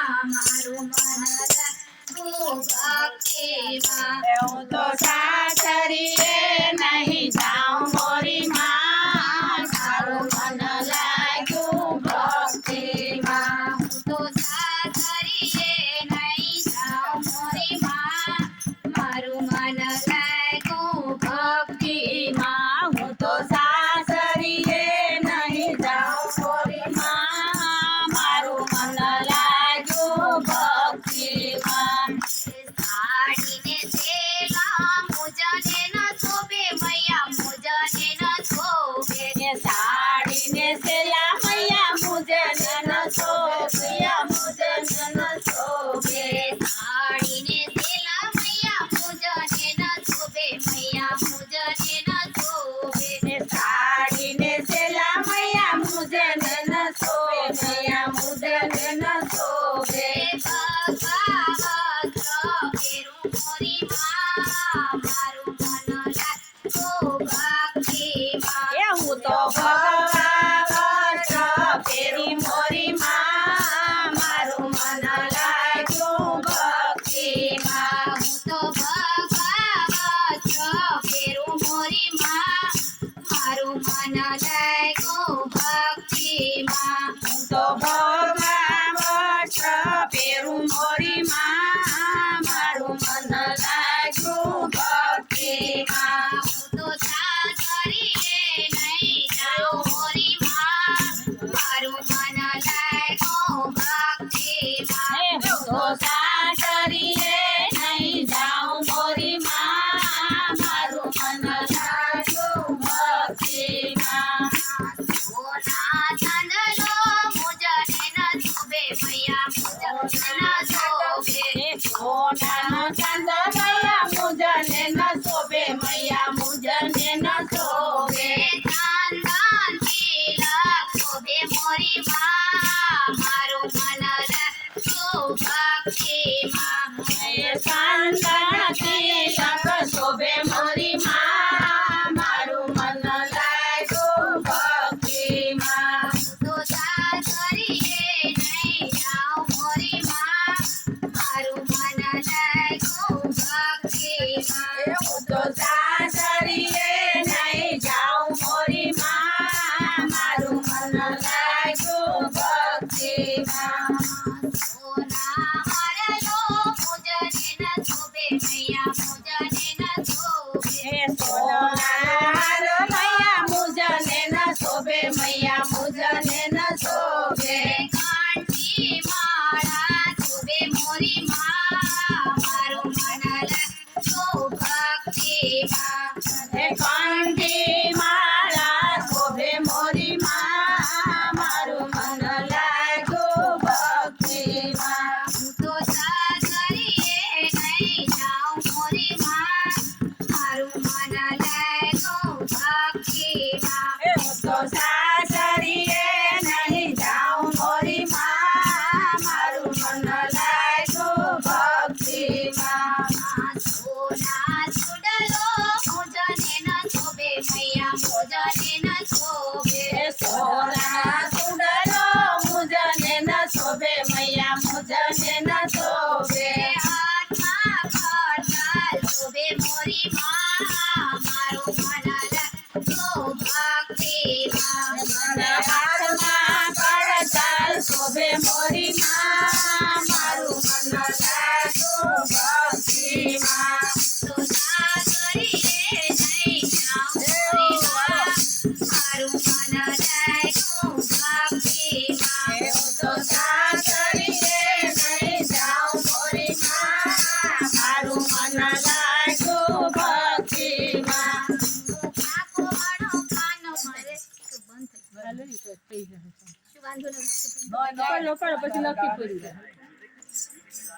મારું મન લાગ્યું ભક્તિમાં હું તો સાસરીએ નહીં જાઉં મોરી માં મારું મન લાગ્યું ભક્તિમાં હું તો સાસરીએ નહીં જાઉં મોરી માં મારું મન લાગ્યું ભક્તિમાં હું તો સાસરીએ નહીં જાઉં મોરી માં મારું મન લાગ્યું ભક્તિમાં સાડીને સેલા મોજાને ન શોભે મૈયા મોજાને ન શોભે સાડીને સેલા મૈયા મુજે ન શોભ્યા મુજે ન શોભે સાડીને સેલા મૈયા મોજાને ન શોભે મૈયા મોજાને ન શોભે સાડીને સેલા મૈયા મુજે ન શોભે મૈયા મુજે ન શોભે હું તો ભગવા ફેરી મોરી માં મારું મન લાગ્યું ભક્તિમાં હું તો ફેરું મોરી માં મારું મન લાગ્યું ભક્તિમાં હું તો ભગવા ફેરું મોરી માં મારું મન લાગ્યું ભક્તિમાં હું તો સાસરીએ નહીં જાઉં મોરી માં મારું મન લાગ્યું ભક્તિમાં હું તો સાસરીએ નહીં જાઉં મોરી માં મારું મન લાગ્યું ભક્તિમાં સોના ચાંદલો મુજને ન શોભે મૈયા મુજને ન શોભે સોનાનો ચાંદ મૈયા મુજને ન શોભે મૈયા મુજને ન શોભે ચાંદન તિલક શોભે મોરી માં મારું મન લાગ્યું ભક્તિમાં સાંદણ તિલક શોભે મોરી માં મારું મન લાગ્યું ભક્તિમાં હું તો સાસરીએ નહીં જાઉં મોરી માં મારું મન લાગ્યું ભક્તિમાં હું તો સાસરીએ નહીં જાઉં મોરી માં મારું મન લાગ્યું ભક્તિમાં સોના હારલો મુજને ન શોભે મૈયા મુજને ન શોભે સોનાર મૈયા મુજને ન શોભે મૈયા મુજને ન શોભે કાંઠી માળા શોભે મોરી માં મારું મન લાગ્યું ભક્તિમાં કંઠી માળા શોભે મોરી માં મારું મન લાગ્યું ભક્તિમાં હું તો સાસરીએ નહીં જાઉં મોરી માં મારું મન લાગ્યું ભક્તિમાં હું તો સાસરીએ નહીં જાઉં મોરી માં મારું મન લાગ્યું ભક્તિમાં સોના સુડલો મુજને ન શોભે મૈયા મુજને ન શોભે સોના સુડલો મુજને ન શોભે મૈયા મુજને ન શોભે હાથમાં કટાલ શોભે મોરી માં મારું મન લાગ્યું ભક્તિમાં હાથમાં પડતાલ શોભે મોરી માં મારું મન લાગ્યું ભક્તિમાં તો સાસરીએ નહીં જાઉં મોરી માં મારું મન લાગ્યું ભક્તિમાં હું તો સાસરીએ નહીં જાઉં મોરી માં મારું મન લાગ્યું ભક્તિમાં આખો વાળો કાનો મારે તો બંધ થઈ શું વાંધો નથી પછી નક્કી કર્યું